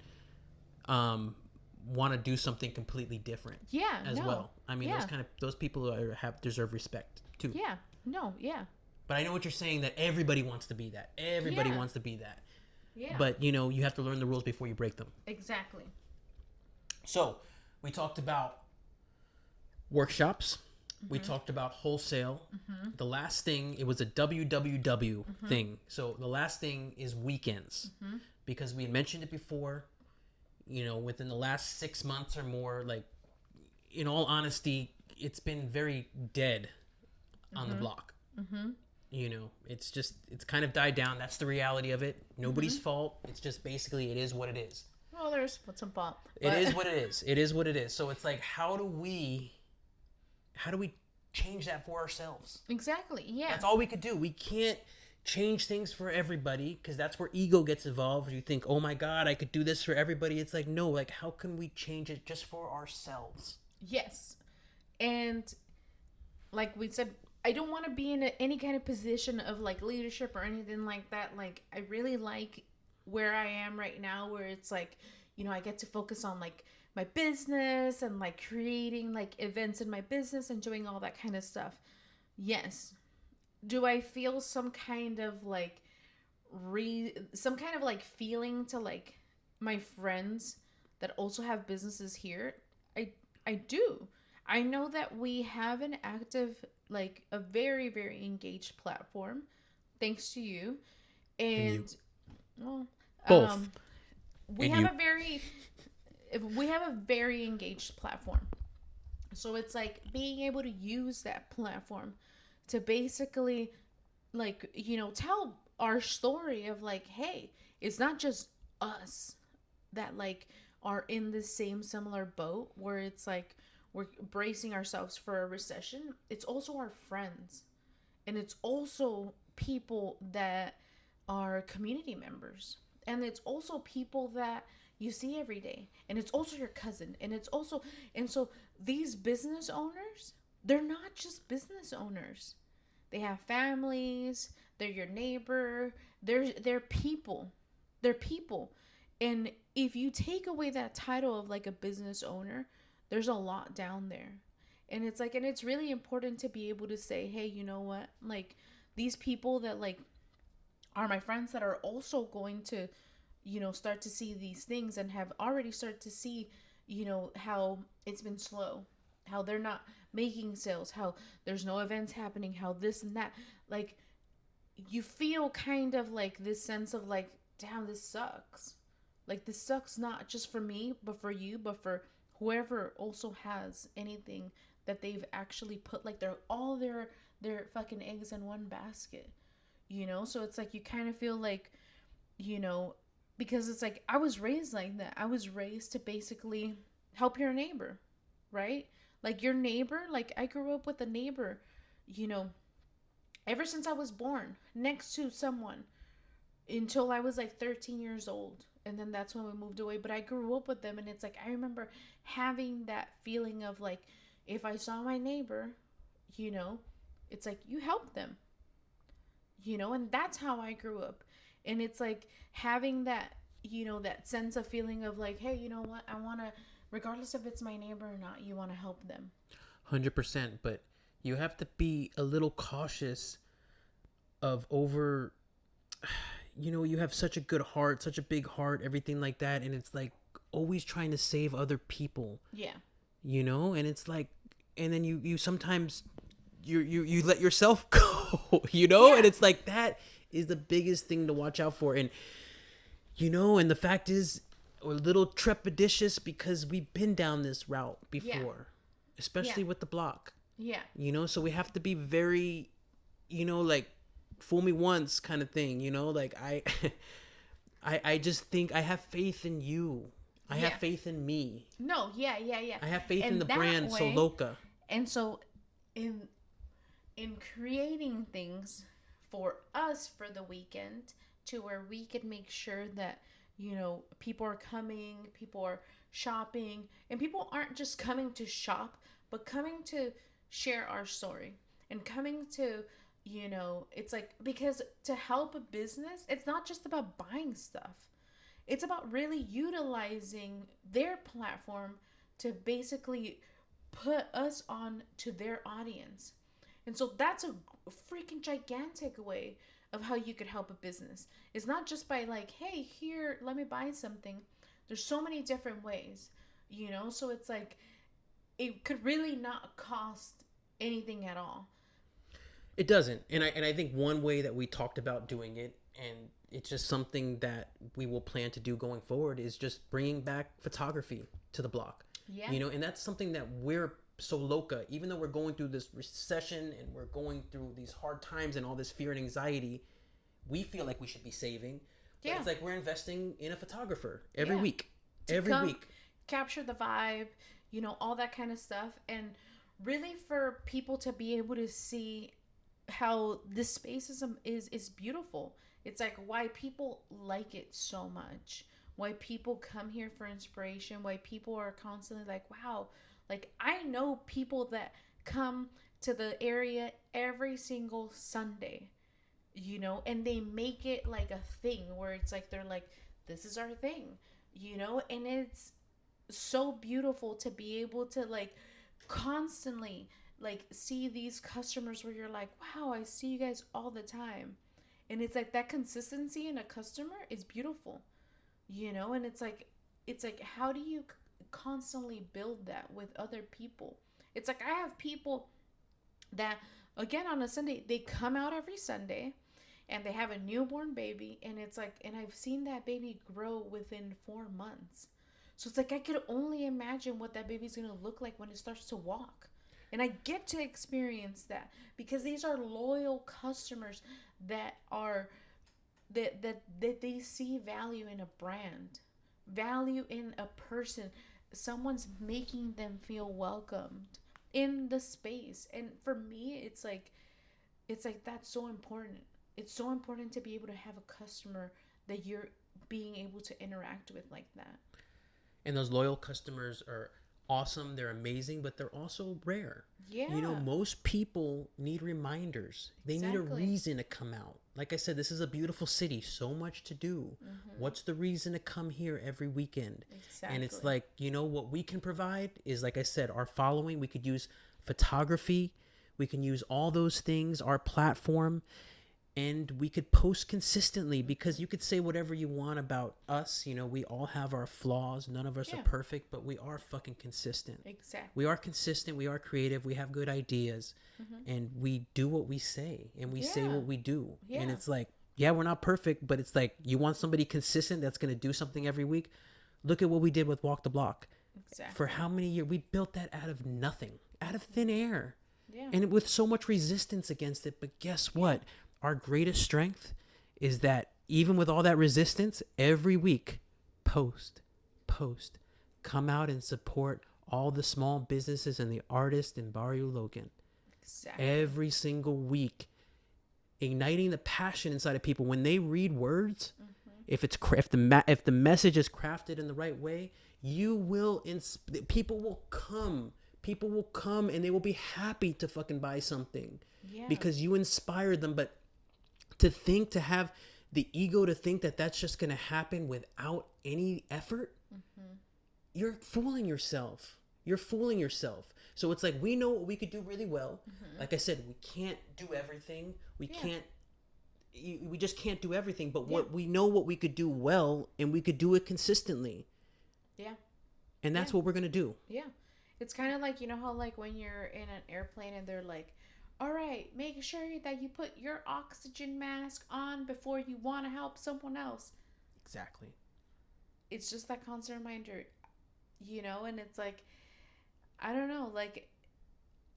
want to do something completely different. Yeah, as well. I mean, those people deserve respect too. Yeah. No, yeah. But I know what you're saying, that everybody wants to be that. Everybody wants to be that. Yeah. But, you know, you have to learn the rules before you break them. Exactly. So, we talked about workshops. We talked about wholesale. The last thing, it was a WWW thing. So the last thing is weekends. Because we mentioned it before, within the last 6 months or more, like, in all honesty, it's been very dead on the block. It's kind of died down. That's the reality of it. Nobody's fault. It's just basically, it is what it is. Well, there's some fault. It is what it is. It is what it is. So it's like, how do we change that for ourselves? Exactly. Yeah. That's all we could do. We can't change things for everybody, because that's where ego gets involved. You think, oh my God, I could do this for everybody. It's like, no, like, how can we change it just for ourselves? Yes. And like we said, I don't want to be in any kind of position of like leadership or anything like that. Like, I really like where I am right now, where it's like, I get to focus on like my business and like creating like events in my business and doing all that kind of stuff. Yes. Do I feel some kind of like feeling to like my friends that also have businesses here? I do. I know that we have an active, like a very, very engaged platform, thanks to you. And well, both. We have a very engaged platform. So it's like being able to use that platform to basically like, tell our story of like, hey, it's not just us that like are in the same similar boat where it's like we're bracing ourselves for a recession. It's also our friends. And it's also people that are community members. And it's also people that you see every day. And it's also your cousin. And so these business owners, they're not just business owners. They have families. They're your neighbor. They're people. They're people. And if you take away that title of like a business owner, there's a lot down there. And it's like, and it's really important to be able to say, hey, you know what? Like, these people that like are my friends that are also going to, start to see these things and have already started to see, how it's been slow, how they're not making sales, how there's no events happening, how this and that. Like, you feel kind of like this sense of like, damn, this sucks. Like, this sucks not just for me, but for you, but for whoever also has anything that they've actually put like all their fucking eggs in one basket, so it's like you kind of feel like, because it's like I was raised like that. I was raised to basically help your neighbor, right? Like your neighbor, like I grew up with a neighbor, ever since I was born, next to someone until I was like 13 years old. And then that's when we moved away. But I grew up with them. And it's like, I remember having that feeling of like, if I saw my neighbor, it's like, you help them, and that's how I grew up. And it's like having that, that sense of feeling of like, hey, you know what? I want to, regardless if it's my neighbor or not, you want to help them. 100%. But you have to be a little cautious of over... you have such a good heart, such a big heart, everything like that. And it's like always trying to save other people. Yeah. And it's like, and then you sometimes you let yourself go, Yeah. And it's like, that is the biggest thing to watch out for. And, and the fact is we're a little trepidatious because we've been down this route before, especially with the block. Yeah. So we have to be very, like, fool me once kind of thing, like I just think I have faith in you. I have faith in me. No, yeah. I have faith in the brand Sew Loka. And so in creating things for us for the weekend to where we can make sure that, people are coming, people are shopping, and people aren't just coming to shop, but coming to share our story and coming to, it's like, because to help a business, it's not just about buying stuff. It's about really utilizing their platform to basically put us on to their audience. And so that's a freaking gigantic way of how you could help a business. It's not just by like, hey, here, let me buy something. There's so many different ways, so it's like, it could really not cost anything at all. It doesn't. And I think one way that we talked about doing it, and it's just something that we will plan to do going forward, is just bringing back photography to the block. Yeah. You know, and that's something that we're Sew Loka, even though we're going through this recession and we're going through these hard times and all this fear and anxiety, we feel like we should be saving. But it's like we're investing in a photographer every week. Every week. Capture the vibe, you know, all that kind of stuff. And really for people to be able to see how this space is beautiful. It's like why people like it so much. Why people come here for inspiration. Why people are constantly like, wow. Like, I know people that come to the area every single Sunday, you know, and they make it like a thing where it's like, they're like, this is our thing, you know, and it's so beautiful to be able to like constantly like see these customers where you're like, wow, I see you guys all the time. And it's like that consistency in a customer is beautiful, you know, and it's like, how do you constantly build that with other people? It's like I have people that, again, on a Sunday, they come out every Sunday and they have a newborn baby, and it's like, and I've seen that baby grow within 4 months. So it's like I could only imagine what that baby's gonna look like when it starts to walk. And I get to experience that because these are loyal customers that are that they see value in a brand, value in a person. Someone's making them feel welcomed in the space. And for me, it's like that's so important. It's so important to be able to have a customer that you're being able to interact with like that. And those loyal customers are awesome. They're amazing, but they're also rare. Yeah. You know, most people need reminders. They need a reason to come out. Like I said, this is a beautiful city. So much to do. Mm-hmm. What's the reason to come here every weekend? Exactly. And it's like, you know, what we can provide is, like I said, our following. We could use photography. We can use all those things, our platform. And we could post consistently because you could say whatever you want about us. You know, we all have our flaws. None of us are perfect, but we are fucking consistent. Exactly. We are consistent. We are creative. We have good ideas. Mm-hmm. And we do what we say. And we say what we do. Yeah. And it's like, yeah, we're not perfect, but it's like, you want somebody consistent that's going to do something every week? Look at what we did with Walk the Block. Exactly. For how many years? We built that out of nothing, out of thin air. Yeah. And with so much resistance against it. But guess what? Our greatest strength is that even with all that resistance, every week, post, come out and support all the small businesses and the artists in Barrio Logan. Exactly. Every single week, igniting the passion inside of people. When they read words, if the message is crafted in the right way, people will come. People will come and they will be happy to fucking buy something because you inspired them. But to have the ego to think that that's just going to happen without any effort, you're fooling yourself. So it's like, we know what we could do really well. Like I said, we can't do everything. We just can't do everything. But what we know what we could do well, and we could do it consistently. Yeah. And that's what we're going to do. Yeah. It's kind of like, you know how like when you're in an airplane and they're like, all right, make sure that you put your oxygen mask on before you want to help someone else. Exactly. It's just that constant reminder, you know, and it's like, I don't know, like,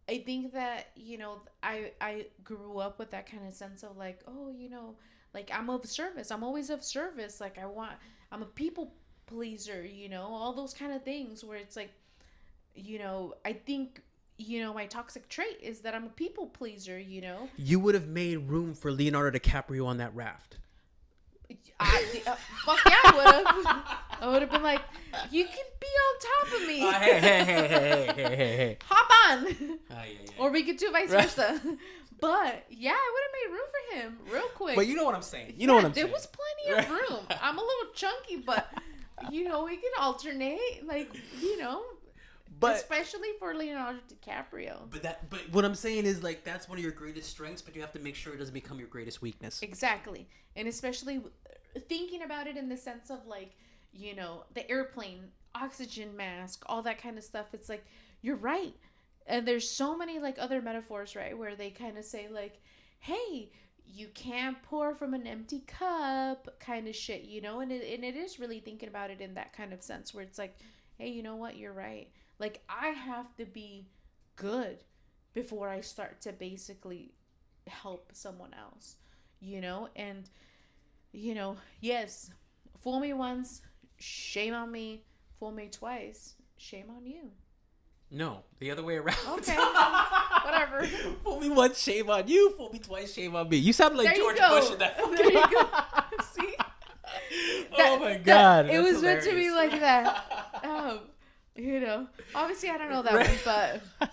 I think that, you know, I grew up with that kind of sense of like, oh, you know, like I'm of service. I'm always of service. Like I'm a people pleaser, you know, all those kind of things where it's like, you know, I think, you know, my toxic trait is that I'm a people pleaser, you know. You would have made room for Leonardo DiCaprio on that raft. Fuck yeah, I would have. I would have been like, you can be on top of me. Hey. Hop on. Or we could do vice versa. But, yeah, I would have made room for him real quick. But you know what I'm saying. There was plenty of room. I'm a little chunky, but, you know, we can alternate. Like, you know. But especially for Leonardo DiCaprio. But what I'm saying is like that's one of your greatest strengths, but you have to make sure it doesn't become your greatest weakness. Exactly. And especially thinking about it in the sense of like, you know, the airplane, oxygen mask, all that kind of stuff. It's like, you're right. And there's so many like other metaphors, right, where they kind of say like, hey, you can't pour from an empty cup kind of shit, you know? And it is really thinking about it in that kind of sense where it's like, hey, you know what? You're right. Like, I have to be good before I start to basically help someone else, you know? And, you know, yes, fool me once, shame on me. Fool me twice, shame on you. No, the other way around. Okay, whatever. Fool me once, shame on you. Fool me twice, shame on me. You sound like George Bush in that. There you go. See? Oh my God. It was meant to be like that. You know, obviously I don't know that one, but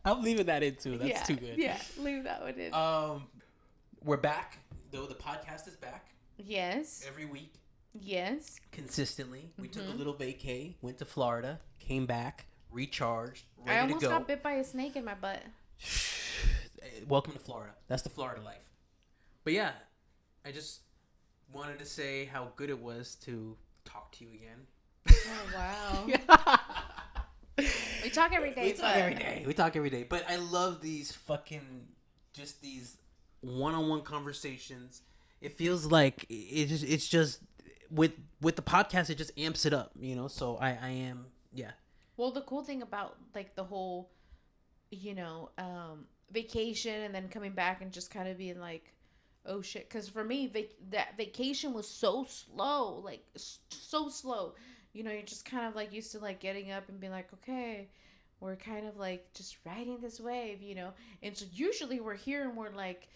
I'm leaving that in too. That's too good. Yeah, leave that one in. We're back, though. The podcast is back. Yes. Every week. Yes. Consistently. We took a little vacay, went to Florida, came back, recharged, ready to go. I almost got bit by a snake in my butt. Welcome to Florida. That's the Florida life. But yeah, I just wanted to say how good it was to talk to you again. Oh, wow. We talk every day. We talk every day. But I love these fucking, just these one-on-one conversations. It feels like it's just with the podcast, it just amps it up, you know? So I am, yeah. Well, the cool thing about like the whole, you know, vacation and then coming back and just kind of being like, oh shit. Because for me, that vacation was so slow, like so slow. You know, you're just kind of like used to like getting up and being like, okay, we're kind of like just riding this wave, you know? And so usually we're here and we're like,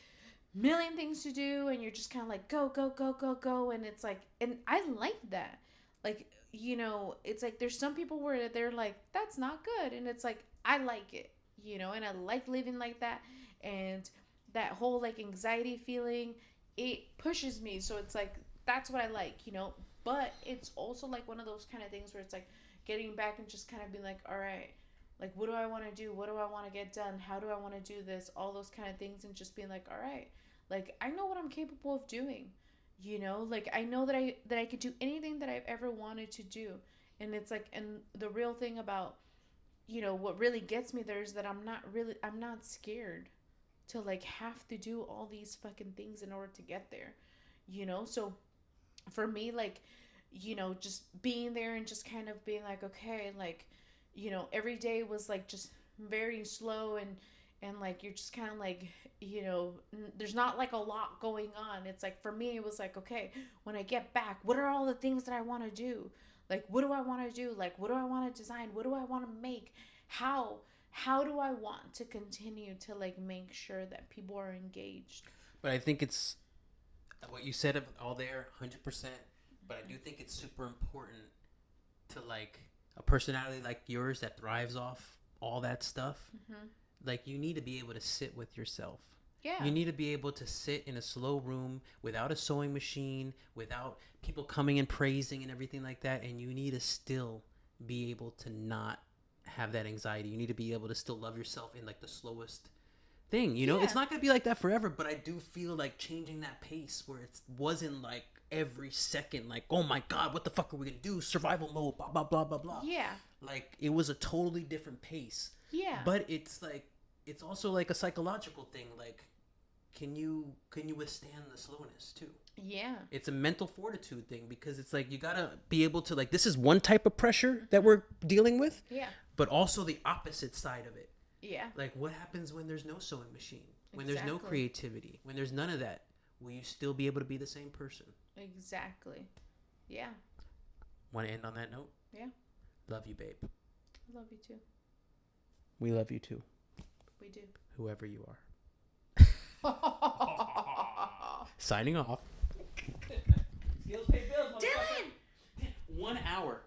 million things to do, and you're just kind of like go go go go go, and it's like, and I like that. Like, you know, it's like there's some people where they're like, that's not good, and it's like, I like it, you know, and I like living like that, and that whole like anxiety feeling, it pushes me. So it's like, that's what I like, you know. But it's also like one of those kind of things where it's like getting back and just kind of being like, all right, like, what do I want to do? What do I want to get done? How do I want to do this? All those kind of things, and just being like, all right, like, I know what I'm capable of doing, you know, like, I know that I could do anything that I've ever wanted to do. And it's like, and the real thing about, you know, what really gets me there is that I'm not scared to like have to do all these fucking things in order to get there, you know? So for me, like, you know, just being there and just kind of being like, okay, like, you know, every day was like just very slow, and like you're just kind of like, you know, there's not like a lot going on. It's like, for me, it was like, okay, when I get back, what are all the things that I want to do? Like, what do I want to do? Like, what do I want to design? What do I want to make? How do I want to continue to like make sure that people are engaged? But I think it's what you said all there, 100%. But I do think it's super important to like a personality like yours that thrives off all that stuff. Like, you need to be able to sit with yourself. Yeah. You need to be able to sit in a slow room without a sewing machine, without people coming and praising and everything like that. And you need to still be able to not have that anxiety. You need to be able to still love yourself in like the slowest thing. You know, it's not going to be like that forever, but I do feel like changing that pace where it wasn't like every second, like, oh my God, what the fuck are we going to do? Survival mode, blah, blah, blah, blah, blah. Yeah. Like, it was a totally different pace. Yeah. But it's like, it's also like a psychological thing. Like, can you withstand the slowness too? Yeah. It's a mental fortitude thing, because it's like, you gotta be able to, like, this is one type of pressure that we're dealing with. Yeah. But also the opposite side of it. Yeah. Like, what happens when there's no sewing machine? When there's no creativity? When there's none of that? Will you still be able to be the same person? Exactly. Yeah. Want to end on that note? Yeah. Love you, babe. Love you too. We love you too. We do. Whoever you are. Signing off. Skills pay bills, Dylan! 1 hour.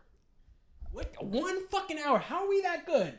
What? 1 fucking hour. How are we that good?